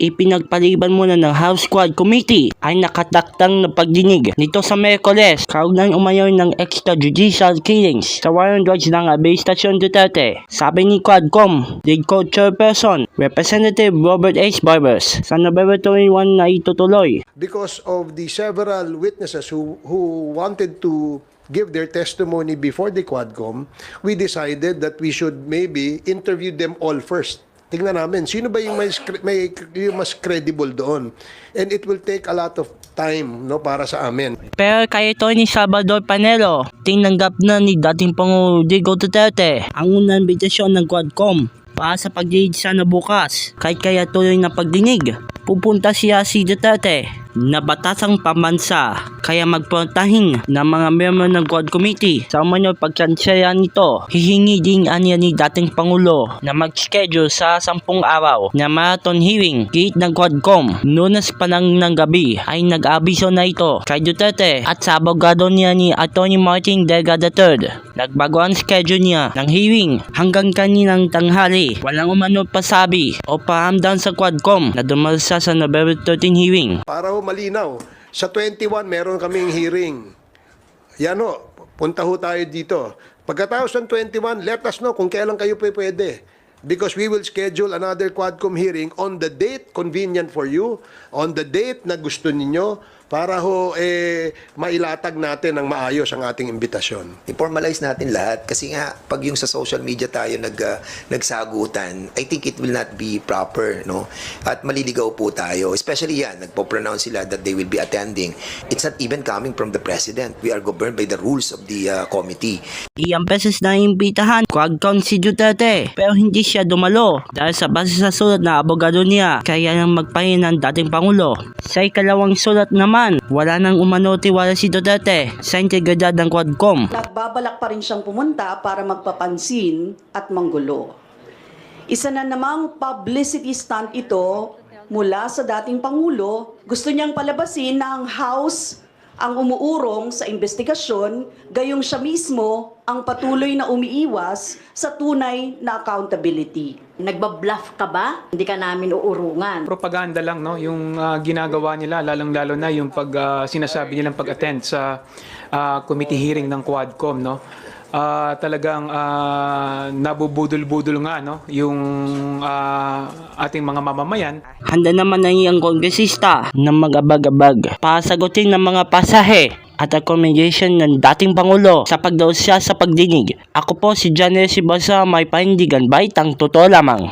ipinagpaliban muna ng House Quad Committee ay nakataktang na pagdinig nito sa Miyerkules kaugnay umayon ng extrajudicial killings sa Warren Dodge ng Abay Station Duterte. Sabi ni Quadcom Lead Co-Chairperson Representative Robert H. Barbers sa November 21 na itutuloy. Because of the several witnesses who wanted to give their testimony before the Quadcom, we decided that we should maybe interview them all first. Tingnan namin, sino ba yung mas credible doon? And it will take a lot of time, no, para sa amin. Pero kay Tony Salvador Panelo, tinanggap na ni dating Pangulo Digo Duterte ang unang imbitasyon ng Quadcom para sa pagdinig sana bukas. Kahit kaya tuloy na pagdinig, pupunta siya si Duterte na batasang pamansa kaya magpuntahin ng mga miyembro ng Quad Committee sa umano'y pagkansyayan nito. Hihingi din anya ni dating Pangulo na mag-schedule sa 10 araw na marathon hearing gate ng Quadcom. Lunes pa lang ng gabi ay nag-abiso na ito kay Duterte at sa abogado niya ni Atty. Martin Delgado III. Nagbago ang schedule niya ng hearing hanggang kaninang tanghali. Walang umano pasabi o pahamdang sa Quadcom na dumalsa sa November 13 hearing. Para malinaw, sa 21 meron kaming hearing. Yan ho, punta ho tayo dito. Pagkatapos ng 21, let us know kung kailan kayo pwede. Because we will schedule another Quadcom hearing on the date convenient for you, on the date na gusto ninyo, para ho mailatag natin ng maayos ang ating imbitasyon. I-formalize natin lahat kasi nga pag yung sa social media tayo nagsagutan, I think it will not be proper, no? At maliligaw po tayo, especially yan, nagpo-pronounce sila that they will be attending. It's not even coming from the president. We are governed by the rules of the committee. Iyang beses na imbitahan Quadcom si Duterte pero hindi siya dumalo dahil sa base sa sulat na abogado niya kaya nang magpahin ng dating Pangulo. Sa ikalawang sulat naman, wala nang umano tiwala si Duterte sa integridad ng Quadcom. Nagbabalak pa rin siyang pumunta para magpapansin at manggulo. Isa na namang publicity stunt ito mula sa dating Pangulo. Gusto niyang palabasin na ang House ang umuurong sa investigasyon, gayong siya mismo ang patuloy na umiiwas sa tunay na accountability. Nagbabluff ka ba? Hindi ka namin uurungan. Propaganda lang, no, yung ginagawa nila, lalong-lalo na yung sinasabi nilang pag-attend sa committee hearing ng Quadcom, no. Talagang nabubudol-budol nga, no, yung ating mga mamamayan. Handa naman ang iyang kongresista na mag-abag-abag para sagutin ng mga pasahe at accommodation ng dating Pangulo sa pagdaos siya sa pagdinig. Ako po si Janelle Sibosa, may panindigan, baitang totoo lamang.